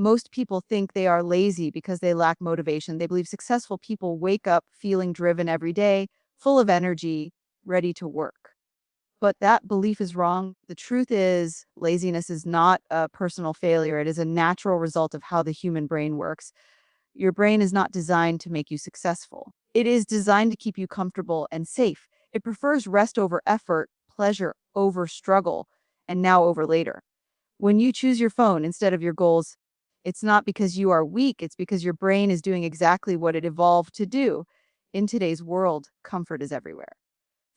Most people think they are lazy because they lack motivation. They believe successful people wake up feeling driven every day, full of energy, ready to work. But that belief is wrong. The truth is, laziness is not a personal failure. It is a natural result of how the human brain works. Your brain is not designed to make you successful. It is designed to keep you comfortable and safe. It prefers rest over effort, pleasure over struggle, and now over later. When you choose your phone instead of your goals, it's not because you are weak, it's because your brain is doing exactly what it evolved to do. In today's world, comfort is everywhere.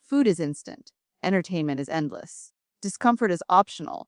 Food is instant, entertainment is endless, discomfort is optional.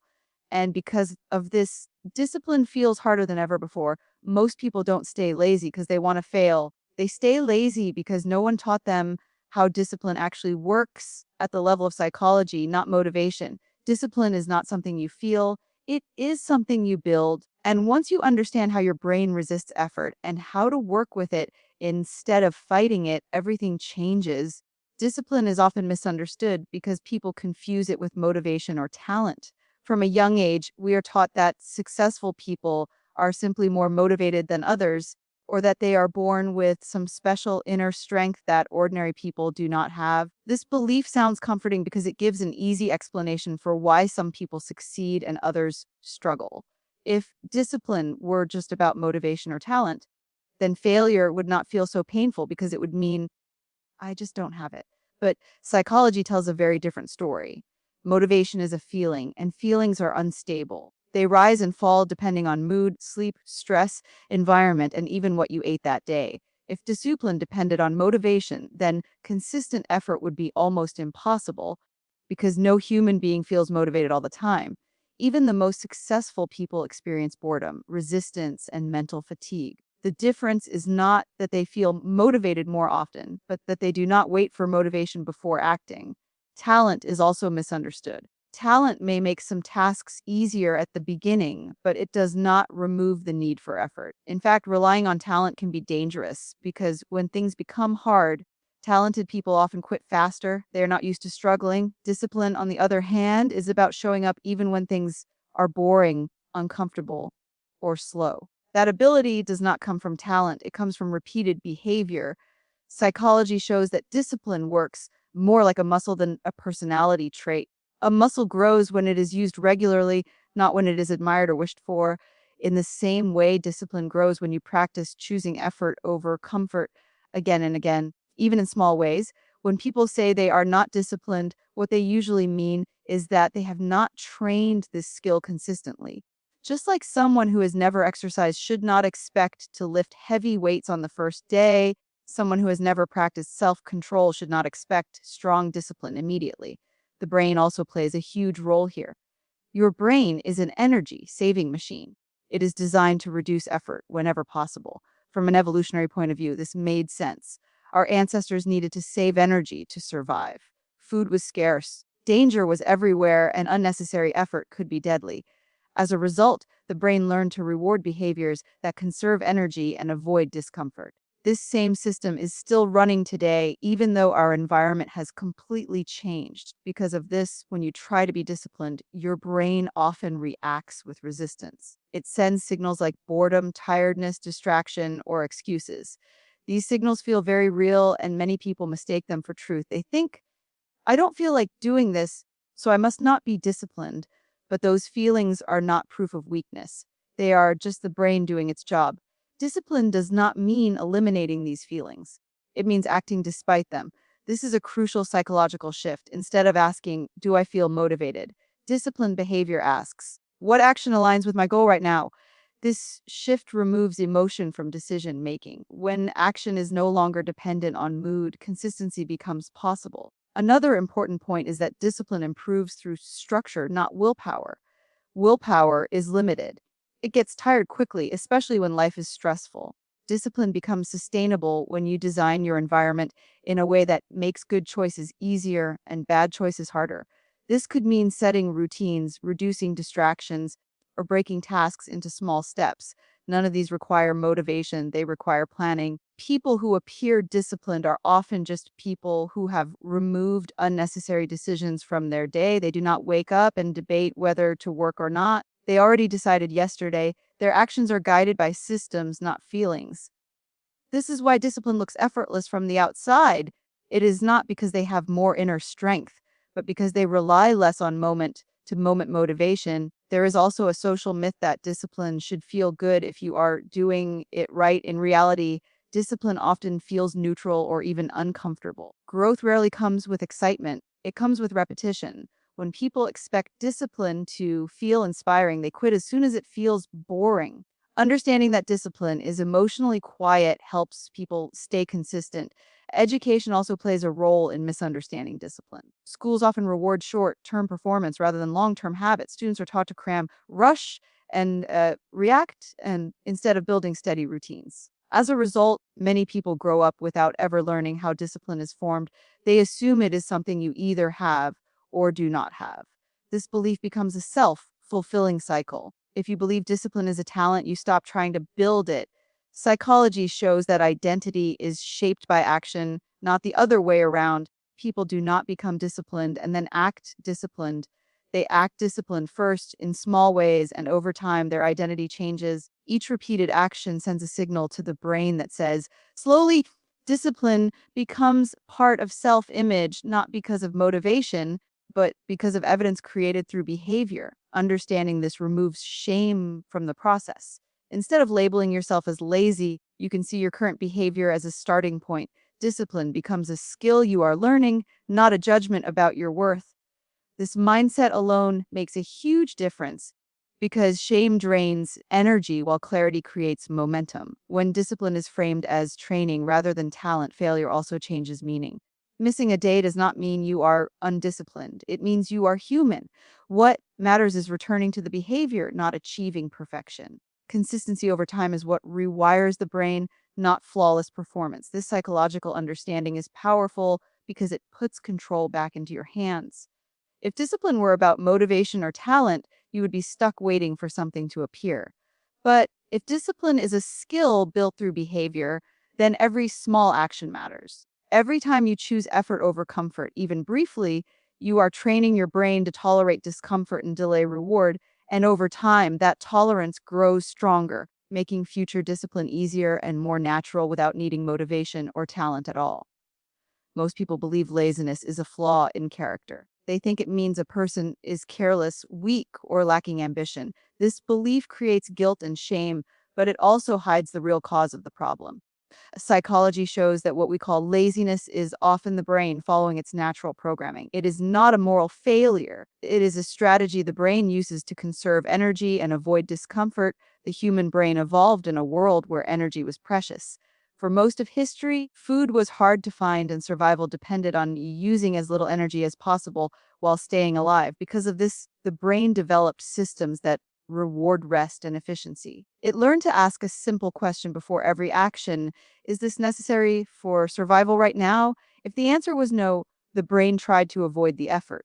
And because of this, discipline feels harder than ever before. Most people don't stay lazy because they want to fail. They stay lazy because no one taught them how discipline actually works at the level of psychology, not motivation. Discipline is not something you feel, it is something you build. And once you understand how your brain resists effort and how to work with it instead of fighting it, everything changes. Discipline is often misunderstood because people confuse it with motivation or talent. From a young age, we are taught that successful people are simply more motivated than others, or that they are born with some special inner strength that ordinary people do not have. This belief sounds comforting because it gives an easy explanation for why some people succeed and others struggle. If discipline were just about motivation or talent, then failure would not feel so painful because it would mean I just don't have it. But psychology tells a very different story. Motivation is a feeling, and feelings are unstable. They rise and fall depending on mood, sleep, stress, environment, and even what you ate that day. If discipline depended on motivation, then consistent effort would be almost impossible because no human being feels motivated all the time. Even the most successful people experience boredom, resistance, and mental fatigue. The difference is not that they feel motivated more often, but that they do not wait for motivation before acting. Talent is also misunderstood. Talent may make some tasks easier at the beginning, but it does not remove the need for effort. In fact, relying on talent can be dangerous because when things become hard, talented people often quit faster. They are not used to struggling. Discipline, on the other hand, is about showing up even when things are boring, uncomfortable, or slow. That ability does not come from talent, it comes from repeated behavior. Psychology shows that discipline works more like a muscle than a personality trait. A muscle grows when it is used regularly, not when it is admired or wished for. In the same way, discipline grows when you practice choosing effort over comfort again and again, even in small ways. When people say they are not disciplined, what they usually mean is that they have not trained this skill consistently. Just like someone who has never exercised should not expect to lift heavy weights on the first day, someone who has never practiced self control should not expect strong discipline immediately. The brain also plays a huge role here. Your brain is an energy saving machine. It is designed to reduce effort whenever possible. From an evolutionary point of view, this made sense. Our ancestors needed to save energy to survive. Food was scarce, danger was everywhere, and unnecessary effort could be deadly. As a result, the brain learned to reward behaviors that conserve energy and avoid discomfort. This same system is still running today, even though our environment has completely changed. Because of this, when you try to be disciplined, your brain often reacts with resistance. It sends signals like boredom, tiredness, distraction, or excuses. These signals feel very real, and many people mistake them for truth. They think, I don't feel like doing this, so I must not be disciplined. But those feelings are not proof of weakness. They are just the brain doing its job. Discipline does not mean eliminating these feelings. It means acting despite them. This is a crucial psychological shift. Instead of asking, do I feel motivated? Disciplined behavior asks, what action aligns with my goal right now? This shift removes emotion from decision making. When action is no longer dependent on mood, consistency becomes possible. Another important point is that discipline improves through structure, not willpower. Willpower is limited. It gets tired quickly, especially when life is stressful. Discipline becomes sustainable when you design your environment in a way that makes good choices easier and bad choices harder. This could mean setting routines, reducing distractions, or breaking tasks into small steps. None of these require motivation, they require planning. People who appear disciplined are often just people who have removed unnecessary decisions from their day. They do not wake up and debate whether to work or not. They already decided yesterday Their actions are guided by systems, not feelings. This is why discipline looks effortless from the outside. It is not because they have more inner strength, but because they rely less on moment to moment motivation. There is also a social myth that discipline should feel good if you are doing it right. In reality, discipline often feels neutral or even uncomfortable. Growth rarely comes with excitement, it comes with repetition. When people expect discipline to feel inspiring, they quit as soon as it feels boring. Understanding that discipline is emotionally quiet helps people stay consistent. Education also plays a role in misunderstanding discipline. Schools often reward short term performance rather than long term habits. Students are taught to cram, rush, and react, and instead of building steady routines. As a result, many people grow up without ever learning how discipline is formed. They assume it is something you either have or do not have. This belief becomes a self fulfilling cycle. If you believe discipline is a talent, you stop trying to build it. Psychology shows that identity is shaped by action, not the other way around. People do not become disciplined and then act disciplined. They act disciplined first in small ways, and over time, their identity changes. Each repeated action sends a signal to the brain that says, slowly, discipline becomes part of self image, not because of motivation, but because of evidence created through behavior. Understanding this removes shame from the process. Instead of labeling yourself as lazy, you can see your current behavior as a starting point. Discipline becomes a skill you are learning, not a judgment about your worth. This mindset alone makes a huge difference because shame drains energy while clarity creates momentum. When discipline is framed as training rather than talent, failure also changes meaning. Missing a day does not mean you are undisciplined. It means you are human. What matters is returning to the behavior, not achieving perfection. Consistency over time is what rewires the brain, not flawless performance. This psychological understanding is powerful because it puts control back into your hands. If discipline were about motivation or talent, you would be stuck waiting for something to appear. But if discipline is a skill built through behavior, then every small action matters. Every time you choose effort over comfort, even briefly, you are training your brain to tolerate discomfort and delay reward. And over time, that tolerance grows stronger, making future discipline easier and more natural without needing motivation or talent at all. Most people believe laziness is a flaw in character. They think it means a person is careless, weak, or lacking ambition. This belief creates guilt and shame, but it also hides the real cause of the problem. Psychology shows that what we call laziness is often the brain following its natural programming. It is not a moral failure. It is a strategy the brain uses to conserve energy and avoid discomfort. The human brain evolved in a world where energy was precious. For most of history, food was hard to find and survival depended on using as little energy as possible while staying alive. Because of this, the brain developed systems that reward rest and efficiency. It learned to ask a simple question before every action. Is this necessary for survival right now? If the answer was no, the brain tried to avoid the effort.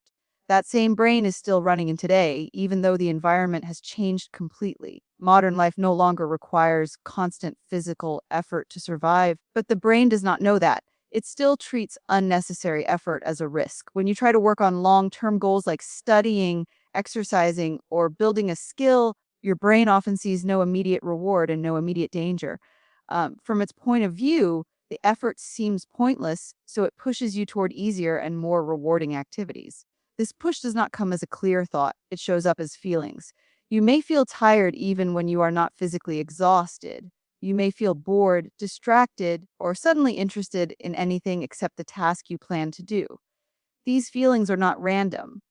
That same brain is still running in today, even though the environment has changed completely. Modern life no longer requires constant physical effort to survive, but the brain does not know that. It still treats unnecessary effort as a risk. When you try to work on long term goals like studying, exercising, or building a skill, your brain often sees no immediate reward and no immediate danger. From its point of view, the effort seems pointless, so it pushes you toward easier and more rewarding activities. This push does not come as a clear thought, it shows up as feelings. You may feel tired even when you are not physically exhausted. You may feel bored, distracted, or suddenly interested in anything except the task you plan to do. These feelings are not random.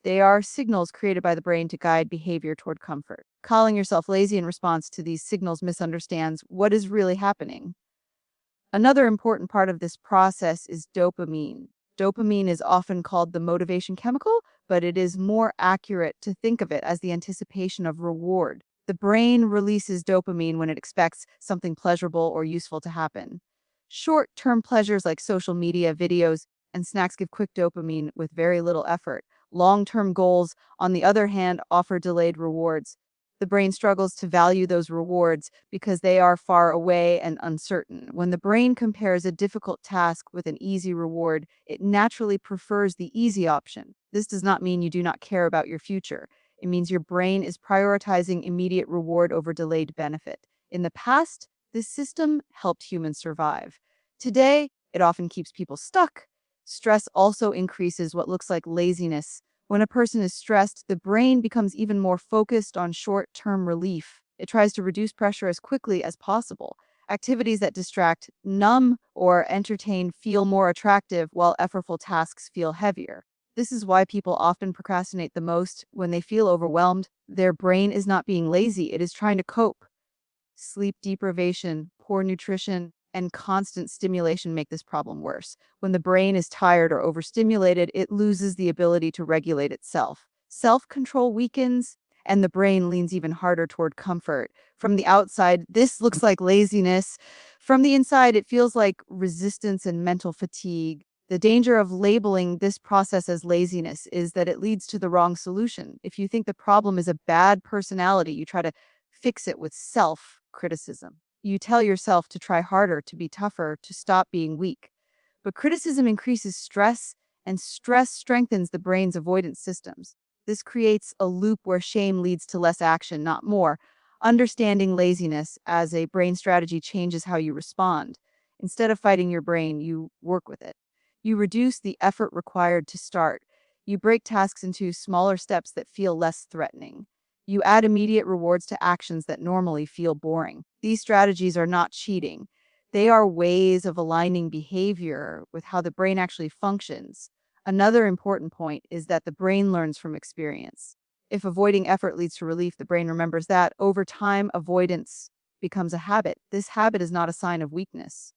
They are signals created by the brain to guide behavior toward comfort. Calling yourself lazy in response to these signals misunderstands what is really happening. Another important part of this process is dopamine. Dopamine is often called the motivation chemical, but it is more accurate to think of it as the anticipation of reward. The brain releases dopamine when it expects something pleasurable or useful to happen. Short term pleasures like social media, videos, and snacks give quick dopamine with very little effort. Long term goals, on the other hand, offer delayed rewards. The brain struggles to value those rewards because they are far away and uncertain. When the brain compares a difficult task with an easy reward, it naturally prefers the easy option. This does not mean you do not care about your future. It means your brain is prioritizing immediate reward over delayed benefit. In the past, this system helped humans survive. Today, it often keeps people stuck. Stress also increases what looks like laziness. When a person is stressed, the brain becomes even more focused on short term relief. It tries to reduce pressure as quickly as possible. Activities that distract, numb, or entertain feel more attractive, while effortful tasks feel heavier. This is why people often procrastinate the most when they feel overwhelmed. Their brain is not being lazy, it is trying to cope. Sleep deprivation, poor nutrition, and constant stimulation make this problem worse. When the brain is tired or overstimulated, it loses the ability to regulate itself. Self control weakens, and the brain leans even harder toward comfort. From the outside, this looks like laziness. From the inside, it feels like resistance and mental fatigue. The danger of labeling this process as laziness is that it leads to the wrong solution. If you think the problem is a bad personality, you try to fix it with self criticism. You tell yourself to try harder, to be tougher, to stop being weak. But criticism increases stress, and stress strengthens the brain's avoidance systems. This creates a loop where shame leads to less action, not more. Understanding laziness as a brain strategy changes how you respond. Instead of fighting your brain, you work with it. You reduce the effort required to start. You break tasks into smaller steps that feel less threatening. You add immediate rewards to actions that normally feel boring. These strategies are not cheating. They are ways of aligning behavior with how the brain actually functions. Another important point is that the brain learns from experience. If avoiding effort leads to relief, the brain remembers that. Over time, avoidance becomes a habit. This habit is not a sign of weakness,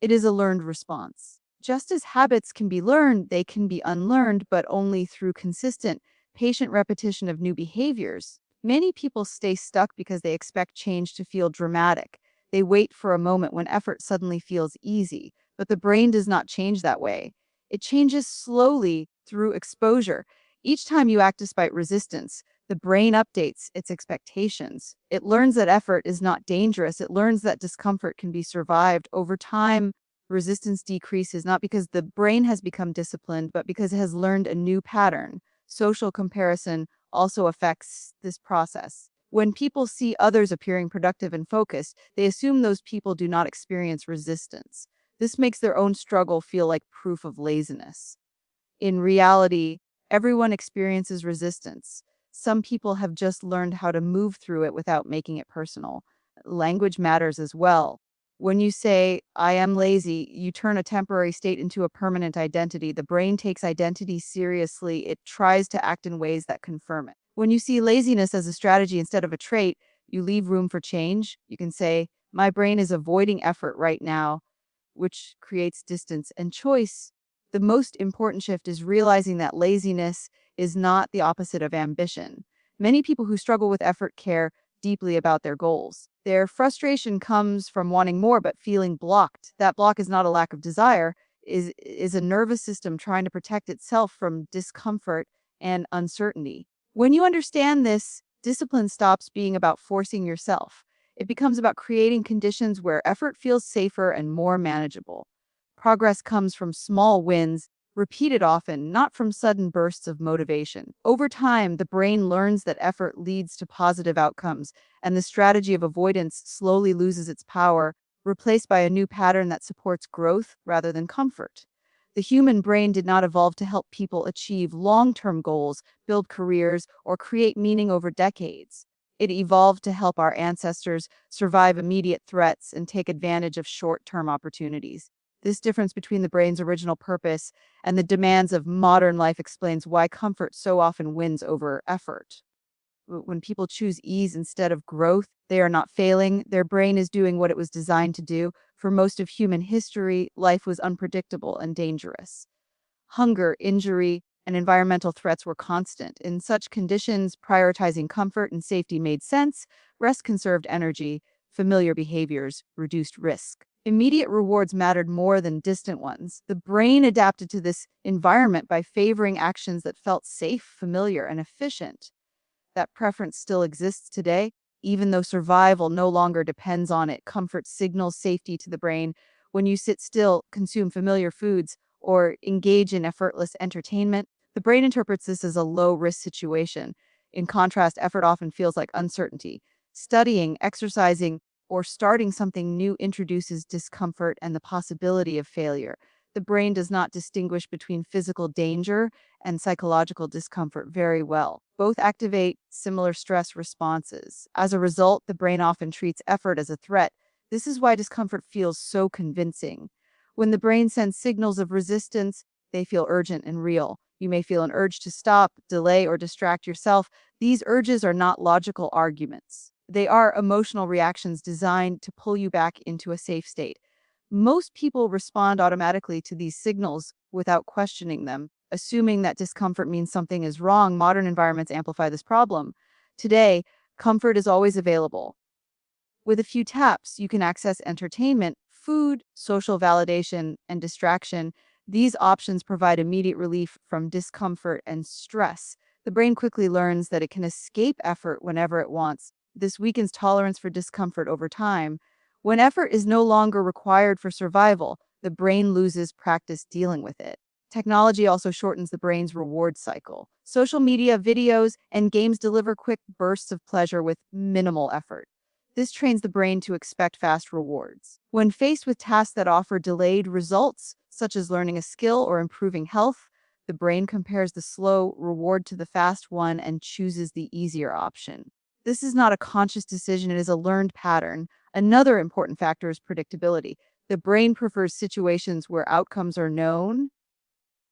it is a learned response. Just as habits can be learned, they can be unlearned, but only through consistent, patient repetition of new behaviors. Many people stay stuck because they expect change to feel dramatic. They wait for a moment when effort suddenly feels easy, but the brain does not change that way. It changes slowly through exposure. Each time you act despite resistance, the brain updates its expectations. It learns that effort is not dangerous. It learns that discomfort can be survived. Over time, resistance decreases not because the brain has become disciplined, but because it has learned a new pattern. Social comparison also affects this process. When people see others appearing productive and focused, they assume those people do not experience resistance. This makes their own struggle feel like proof of laziness. In reality, everyone experiences resistance. Some people have just learned how to move through it without making it personal. Language matters as well. When you say, I am lazy, you turn a temporary state into a permanent identity. The brain takes identity seriously. It tries to act in ways that confirm it. When you see laziness as a strategy instead of a trait, you leave room for change. You can say, my brain is avoiding effort right now, which creates distance and choice. The most important shift is realizing that laziness is not the opposite of ambition. Many people who struggle with effort care deeply about their goals. Their frustration comes from wanting more but feeling blocked. That block is not a lack of desire, is a nervous system trying to protect itself from discomfort and uncertainty. When you understand this, discipline stops being about forcing yourself. It becomes about creating conditions where effort feels safer and more manageable. Progress comes from small wins, repeated often, not from sudden bursts of motivation. Over time, the brain learns that effort leads to positive outcomes, and the strategy of avoidance slowly loses its power, replaced by a new pattern that supports growth rather than comfort. The human brain did not evolve to help people achieve long term goals, build careers, or create meaning over decades. It evolved to help our ancestors survive immediate threats and take advantage of short term opportunities. This difference between the brain's original purpose and the demands of modern life explains why comfort so often wins over effort. When people choose ease instead of growth, they are not failing. Their brain is doing what it was designed to do. For most of human history, life was unpredictable and dangerous. Hunger, injury, and environmental threats were constant. In such conditions, prioritizing comfort and safety made sense. Rest conserved energy. Familiar behaviors reduced risk. Immediate rewards mattered more than distant ones. The brain adapted to this environment by favoring actions that felt safe, familiar, and efficient. That preference still exists today, even though survival no longer depends on it. Comfort signals safety to the brain. When you sit still, consume familiar foods, or engage in effortless entertainment, the brain interprets this as a low risk situation. In contrast, effort often feels like uncertainty. Studying, exercising, or starting something new introduces discomfort and the possibility of failure. The brain does not distinguish between physical danger and psychological discomfort very well. Both activate similar stress responses. As a result, the brain often treats effort as a threat. This is why discomfort feels so convincing. When the brain sends signals of resistance, they feel urgent and real. You may feel an urge to stop, delay, or distract yourself. These urges are not logical arguments. They are emotional reactions designed to pull you back into a safe state. Most people respond automatically to these signals without questioning them, assuming that discomfort means something is wrong. Modern environments amplify this problem. Today, comfort is always available. With a few taps, you can access entertainment, food, social validation, and distraction. These options provide immediate relief from discomfort and stress. The brain quickly learns that it can escape effort whenever it wants. This weakens tolerance for discomfort over time. When effort is no longer required for survival, the brain loses practice dealing with it. Technology also shortens the brain's reward cycle. Social media, videos, and games deliver quick bursts of pleasure with minimal effort. This trains the brain to expect fast rewards. When faced with tasks that offer delayed results, such as learning a skill or improving health, the brain compares the slow reward to the fast one and chooses the easier option. This is not a conscious decision, it is a learned pattern. Another important factor is predictability. The brain prefers situations where outcomes are known.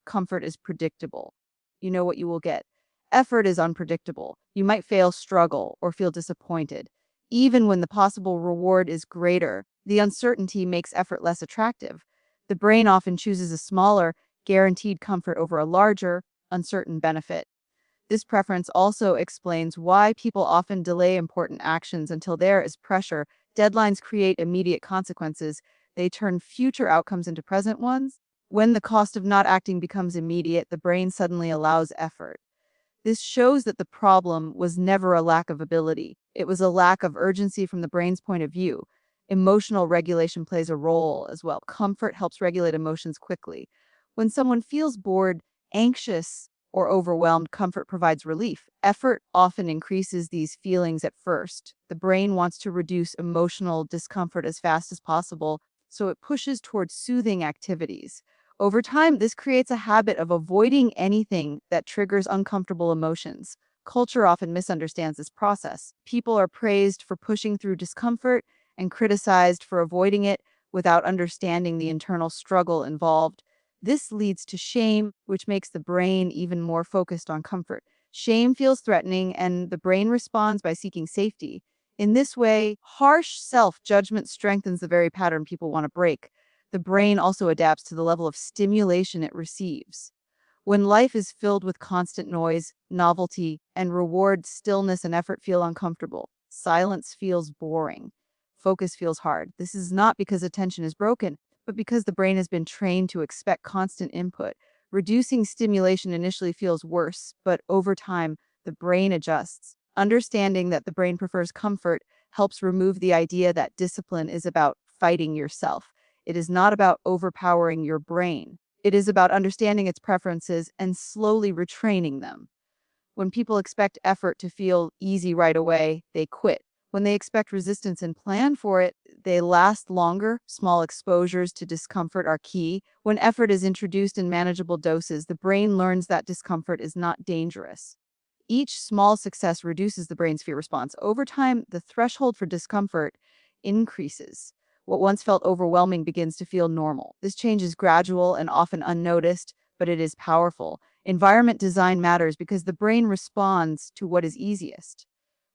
Comfort is predictable. You know what you will get. Effort is unpredictable. You might fail, struggle, or feel disappointed. Even when the possible reward is greater, the uncertainty makes effort less attractive. The brain often chooses a smaller, guaranteed comfort over a larger, uncertain benefit. This preference also explains why people often delay important actions until there is pressure. Deadlines create immediate consequences. They turn future outcomes into present ones. When the cost of not acting becomes immediate, the brain suddenly allows effort. This shows that the problem was never a lack of ability. It was a lack of urgency from the brain's point of view. Emotional regulation plays a role as well. Comfort helps regulate emotions quickly. When someone feels bored, anxious, or overwhelmed, comfort provides relief. Effort often increases these feelings at first. The brain wants to reduce emotional discomfort as fast as possible, so it pushes towards soothing activities. Over time, this creates a habit of avoiding anything that triggers uncomfortable emotions. Culture often misunderstands this process. People are praised for pushing through discomfort and criticized for avoiding it without understanding the internal struggle involved. This leads to shame, which makes the brain even more focused on comfort. Shame feels threatening, and the brain responds by seeking safety. In this way, harsh self judgment strengthens the very pattern people want to break. The brain also adapts to the level of stimulation it receives. When life is filled with constant noise, novelty, and reward, stillness and effort feel uncomfortable. Silence feels boring. Focus feels hard. This is not because attention is broken, but because the brain has been trained to expect constant input. Reducing stimulation initially feels worse, but over time, the brain adjusts. Understanding that the brain prefers comfort helps remove the idea that discipline is about fighting yourself. It is not about overpowering your brain. It is about understanding its preferences and slowly retraining them. When people expect effort to feel easy right away, they quit. When they expect resistance and plan for it, they last longer. Small exposures to discomfort are key. When effort is introduced in manageable doses, the brain learns that discomfort is not dangerous. Each small success reduces the brain's fear response. Over time, the threshold for discomfort increases. What once felt overwhelming begins to feel normal. This change is gradual and often unnoticed, but it is powerful. Environment design matters because the brain responds to what is easiest.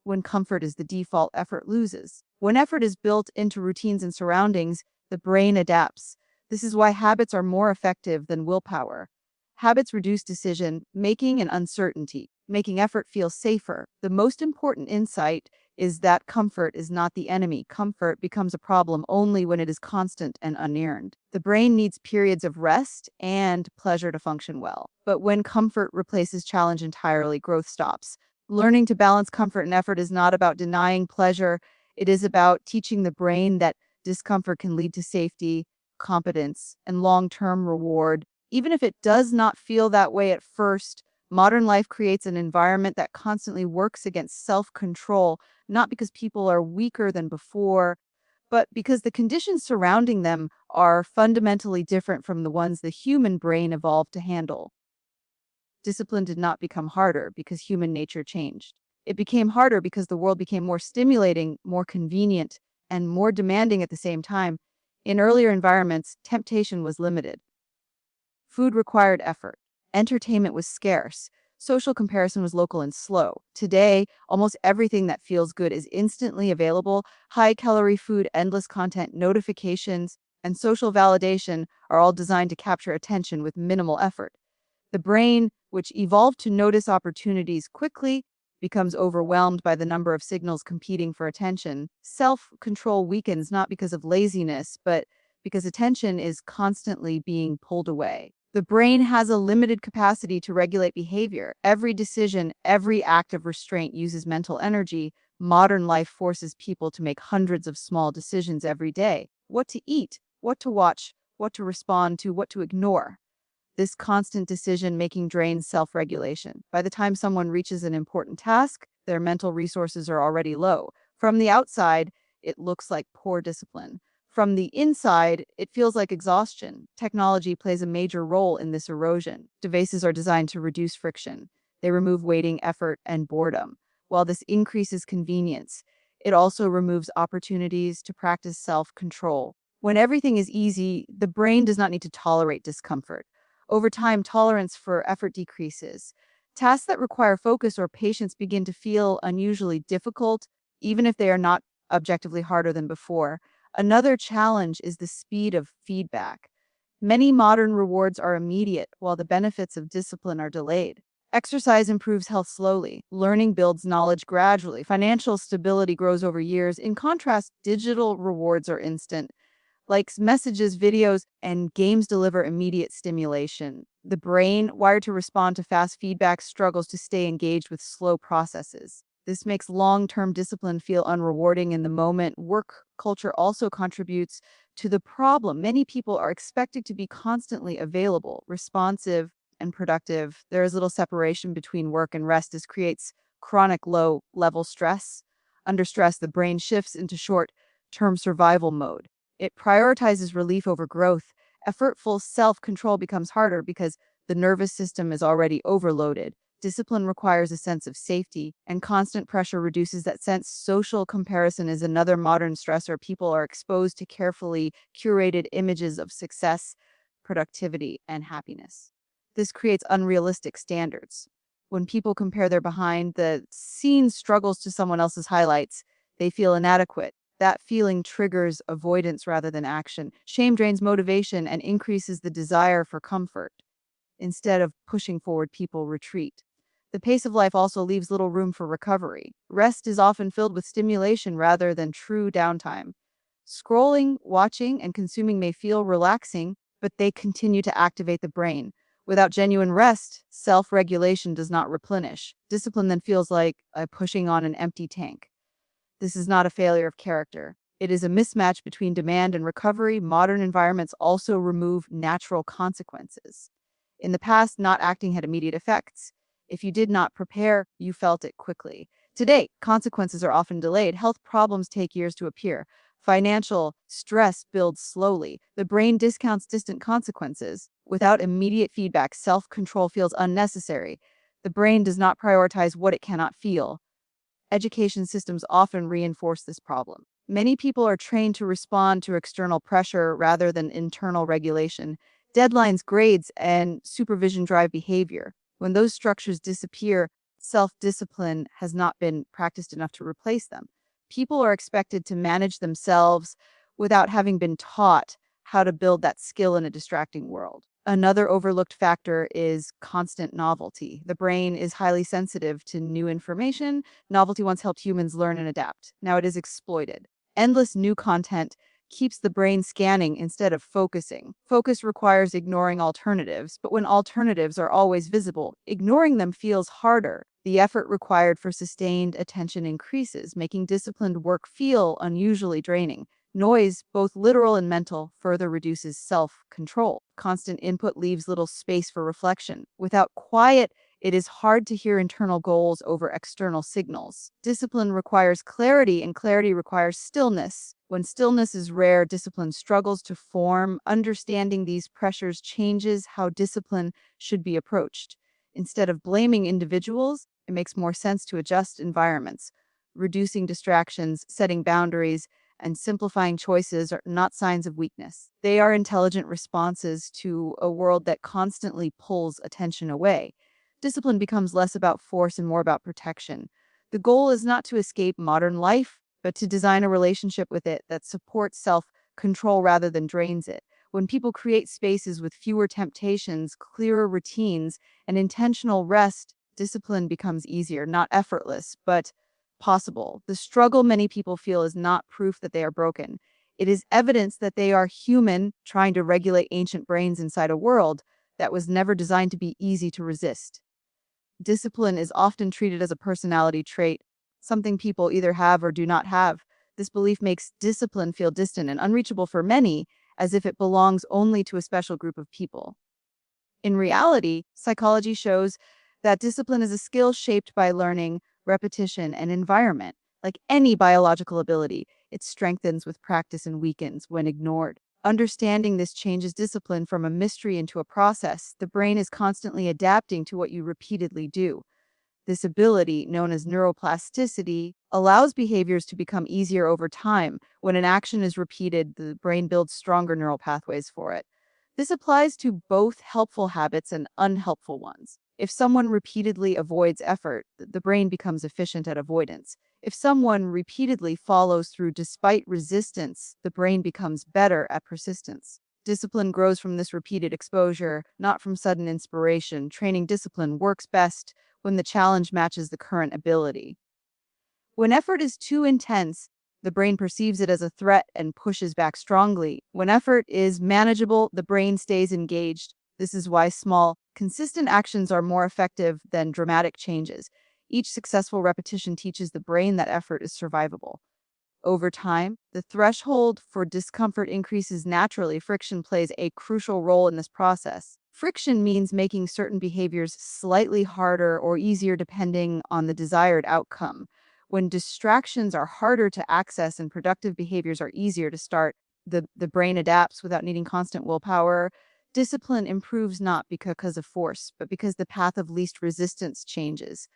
When comfort is the default, effort loses. When effort is built into routines and surroundings, the brain adapts. This is why habits are more effective than willpower. Habits reduce decision making and uncertainty, making effort feel safer. The most important insight is that comfort is not the enemy. Comfort becomes a problem only when it is constant and unearned. The brain needs periods of rest and pleasure to function well. But when comfort replaces challenge entirely, growth stops. Learning to balance comfort and effort is not about denying pleasure. It is about teaching the brain that discomfort can lead to safety, competence, and long term reward. Even if it does not feel that way at first, Modern life creates an environment that constantly works against self control, not because people are weaker than before, but because the conditions surrounding them are fundamentally different from the ones the human brain evolved to handle. Discipline did not become harder because human nature changed. It became harder because the world became more stimulating, more convenient, and more demanding at the same time. In earlier environments, temptation was limited. Food required effort. Entertainment was scarce. Social comparison was local and slow. Today, almost everything that feels good is instantly available. High calorie food, endless content, notifications, and social validation are all designed to capture attention with minimal effort. The brain, which evolved to notice opportunities quickly, becomes overwhelmed by the number of signals competing for attention. Self control weakens not because of laziness, but because attention is constantly being pulled away. The brain has a limited capacity to regulate behavior. Every decision, every act of restraint uses mental energy. Modern life forces people to make hundreds of small decisions every day: what to eat, what to watch, what to respond to, what to ignore. This constant decision making drains self regulation. By the time someone reaches an important task, their mental resources are already low. From the outside, it looks like poor discipline. From the inside, it feels like exhaustion. Technology plays a major role in this erosion. Devices are designed to reduce friction. They remove waiting, effort, and boredom. While this increases convenience, it also removes opportunities to practice self control. When everything is easy, the brain does not need to tolerate discomfort. Over time, tolerance for effort decreases. Tasks that require focus or patience begin to feel unusually difficult, even if they are not objectively harder than before. Another challenge is the speed of feedback. Many modern rewards are immediate, while the benefits of discipline are delayed. Exercise improves health slowly. Learning builds knowledge gradually. Financial stability grows over years. In contrast, digital rewards are instant. Likes, messages, videos, and games deliver immediate stimulation. The brain, wired to respond to fast feedback, struggles to stay engaged with slow processes. This makes long term discipline feel unrewarding in the moment. Work culture also contributes to the problem. Many people are expected to be constantly available, responsive, and productive. There is little separation between work and rest. This creates chronic low level stress. Under stress, the brain shifts into short term survival mode. It prioritizes relief over growth. Effortful self control becomes harder because the nervous system is already overloaded. Discipline requires a sense of safety, and constant pressure reduces that sense. Social comparison is another modern stressor. People are exposed to carefully curated images of success, productivity, and happiness. This creates unrealistic standards. When people compare their behind the scenes struggles to someone else's highlights, they feel inadequate. That feeling triggers avoidance rather than action. Shame drains motivation and increases the desire for comfort. Instead of pushing forward, people retreat. The pace of life also leaves little room for recovery. Rest is often filled with stimulation rather than true downtime. Scrolling, watching, and consuming may feel relaxing, but they continue to activate the brain. Without genuine rest, self regulation does not replenish. Discipline then feels like pushing on an empty tank. This is not a failure of character. It is a mismatch between demand and recovery. Modern environments also remove natural consequences. In the past, not acting had immediate effects. If you did not prepare, you felt it quickly. Today, consequences are often delayed. Health problems take years to appear. Financial stress builds slowly. The brain discounts distant consequences. Without immediate feedback, self control feels unnecessary. The brain does not prioritize what it cannot feel. Education systems often reinforce this problem. Many people are trained to respond to external pressure rather than internal regulation. Deadlines, grades, and supervision drive behavior. When those structures disappear, self discipline has not been practiced enough to replace them. People are expected to manage themselves without having been taught how to build that skill in a distracting world. Another overlooked factor is constant novelty. The brain is highly sensitive to new information. Novelty once helped humans learn and adapt. Now it is exploited. Endless new content keeps the brain scanning instead of focusing. Focus requires ignoring alternatives, but when alternatives are always visible, ignoring them feels harder. The effort required for sustained attention increases, making disciplined work feel unusually draining. Noise, both literal and mental, further reduces self control. Constant input leaves little space for reflection. Without quiet, It is hard to hear internal goals over external signals. Discipline requires clarity, and clarity requires stillness. When stillness is rare, discipline struggles to form. Understanding these pressures changes how discipline should be approached. Instead of blaming individuals, it makes more sense to adjust environments. Reducing distractions, setting boundaries, and simplifying choices are not signs of weakness. They are intelligent responses to a world that constantly pulls attention away. Discipline becomes less about force and more about protection. The goal is not to escape modern life, but to design a relationship with it that supports self control rather than drains it. When people create spaces with fewer temptations, clearer routines, and intentional rest, discipline becomes easier, not effortless, but possible. The struggle many people feel is not proof that they are broken. It is evidence that they are human, trying to regulate ancient brains inside a world that was never designed to be easy to resist. Discipline is often treated as a personality trait, something people either have or do not have. This belief makes discipline feel distant and unreachable for many, as if it belongs only to a special group of people. In reality, psychology shows that discipline is a skill shaped by learning, repetition, and environment. Like any biological ability, it strengthens with practice and weakens when ignored. Understanding this changes discipline from a mystery into a process. The brain is constantly adapting to what you repeatedly do. This ability, known as neuroplasticity, allows behaviors to become easier over time. When an action is repeated, the brain builds stronger neural pathways for it. This applies to both helpful habits and unhelpful ones. If someone repeatedly avoids effort, the brain becomes efficient at avoidance. If someone repeatedly follows through despite resistance, the brain becomes better at persistence. Discipline grows from this repeated exposure, not from sudden inspiration. Training discipline works best when the challenge matches the current ability. When effort is too intense, the brain perceives it as a threat and pushes back strongly. When effort is manageable, the brain stays engaged. This is why small, consistent actions are more effective than dramatic changes. Each successful repetition teaches the brain that effort is survivable. Over time, the threshold for discomfort increases naturally. Friction plays a crucial role in this process. Friction means making certain behaviors slightly harder or easier depending on the desired outcome. When distractions are harder to access and productive behaviors are easier to start, the brain adapts without needing constant willpower. Discipline improves not because of force, but because the path of least resistance changes.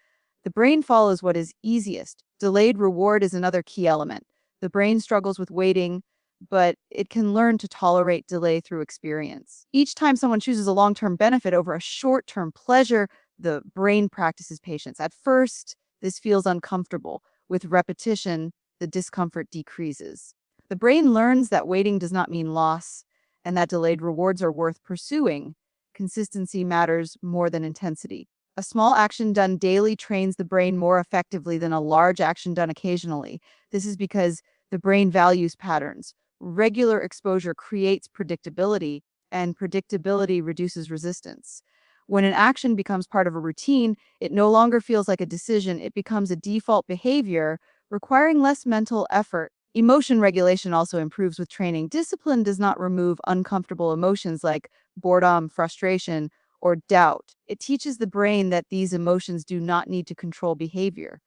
The brain follows what is easiest. Delayed reward is another key element. The brain struggles with waiting, but it can learn to tolerate delay through experience. Each time someone chooses a long term benefit over a short term pleasure, the brain practices patience. At first, this feels uncomfortable. With repetition, the discomfort decreases. The brain learns that waiting does not mean loss and that delayed rewards are worth pursuing. Consistency matters more than intensity. A small action done daily trains the brain more effectively than a large action done occasionally. This is because the brain values patterns. Regular exposure creates predictability, and predictability reduces resistance. When an action becomes part of a routine, it no longer feels like a decision, it becomes a default behavior, requiring less mental effort. Emotion regulation also improves with training. Discipline does not remove uncomfortable emotions like boredom, frustration, or doubt. It teaches the brain that these emotions do not need to control behavior.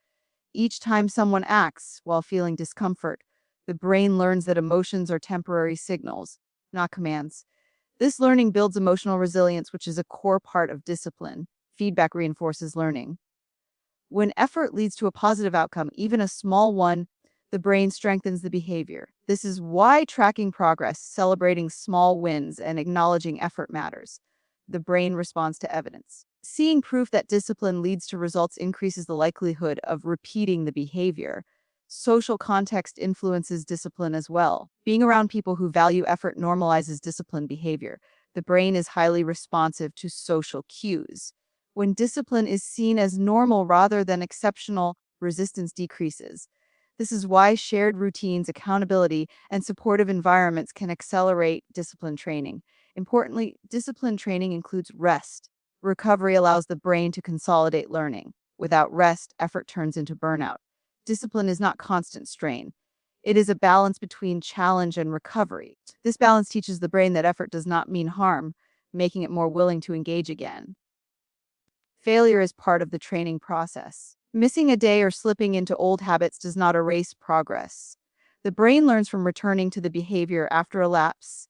Each time someone acts while feeling discomfort, the brain learns that emotions are temporary signals, not commands. This learning builds emotional resilience, which is a core part of discipline. Feedback reinforces learning. When effort leads to a positive outcome, even a small one, the brain strengthens the behavior. This is why tracking progress, celebrating small wins, and acknowledging effort matters. The brain responds to evidence. Seeing proof that discipline leads to results increases the likelihood of repeating the behavior. Social context influences discipline as well. Being around people who value effort normalizes disciplined behavior. The brain is highly responsive to social cues. When discipline is seen as normal rather than exceptional, resistance decreases. This is why shared routines, accountability, and supportive environments can accelerate discipline training. Importantly, discipline training includes rest. Recovery allows the brain to consolidate learning. Without rest, effort turns into burnout. Discipline is not constant strain. It is a balance between challenge and recovery. This balance teaches the brain that effort does not mean harm, making it more willing to engage again. Failure is part of the training process. Missing a day or slipping into old habits does not erase progress. The brain learns from returning to the behavior after a lapse.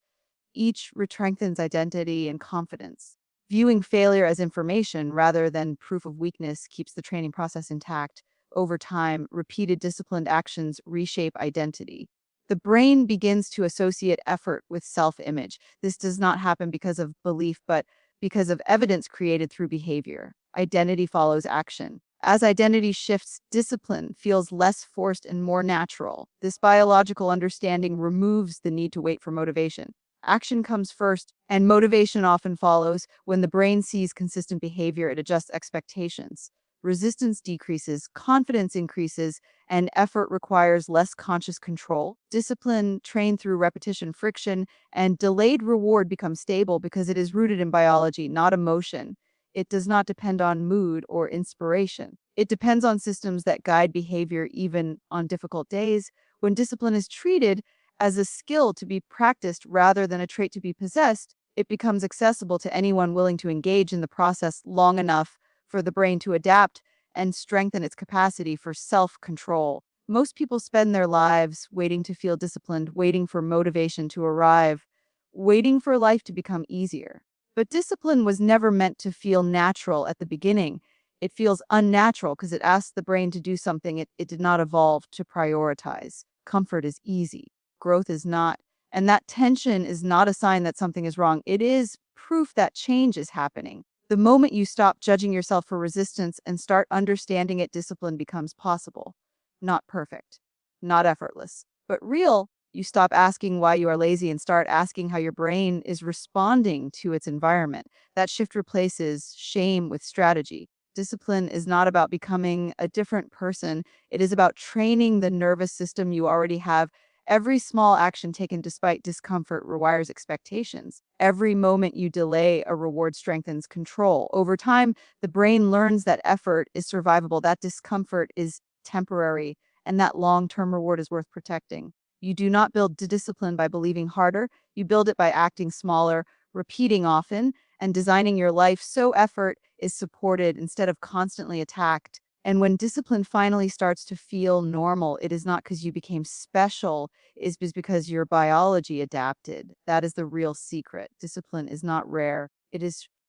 Each strengthens identity and confidence. Viewing failure as information rather than proof of weakness keeps the training process intact. Over time, repeated disciplined actions reshape identity. The brain begins to associate effort with self image. This does not happen because of belief, but because of evidence created through behavior. Identity follows action. As identity shifts, discipline feels less forced and more natural. This biological understanding removes the need to wait for motivation. Action comes first, and motivation often follows. When the brain sees consistent behavior, it adjusts expectations. Resistance decreases, confidence increases, and effort requires less conscious control. Discipline, trained through repetition, friction, and delayed reward becomes stable because it is rooted in biology, not emotion. It does not depend on mood or inspiration. It depends on systems that guide behavior even on difficult days. When discipline is treated as a skill to be practiced rather than a trait to be possessed, it becomes accessible to anyone willing to engage in the process long enough for the brain to adapt and strengthen its capacity for self control. Most people spend their lives waiting to feel disciplined, waiting for motivation to arrive, waiting for life to become easier. But discipline was never meant to feel natural at the beginning. It feels unnatural because it asks the brain to do something it did not evolve to prioritize. Comfort is easy, growth is not. And that tension is not a sign that something is wrong. It is proof that change is happening. The moment you stop judging yourself for resistance and start understanding it, discipline becomes possible. Not perfect, not effortless, but real. You stop asking why you are lazy and start asking how your brain is responding to its environment. That shift replaces shame with strategy. Discipline is not about becoming a different person, it is about training the nervous system you already have. Every small action taken despite discomfort requires expectations. Every moment you delay a reward strengthens control. Over time, the brain learns that effort is survivable, that discomfort is temporary, and that long term reward is worth protecting. You do not build discipline by believing harder, you build it by acting smaller, repeating often, and designing your life so effort is supported instead of constantly attacked. And when discipline finally starts to feel normal, it is not because you became special, is because your biology adapted. That is the real secret. Discipline is not rare, it is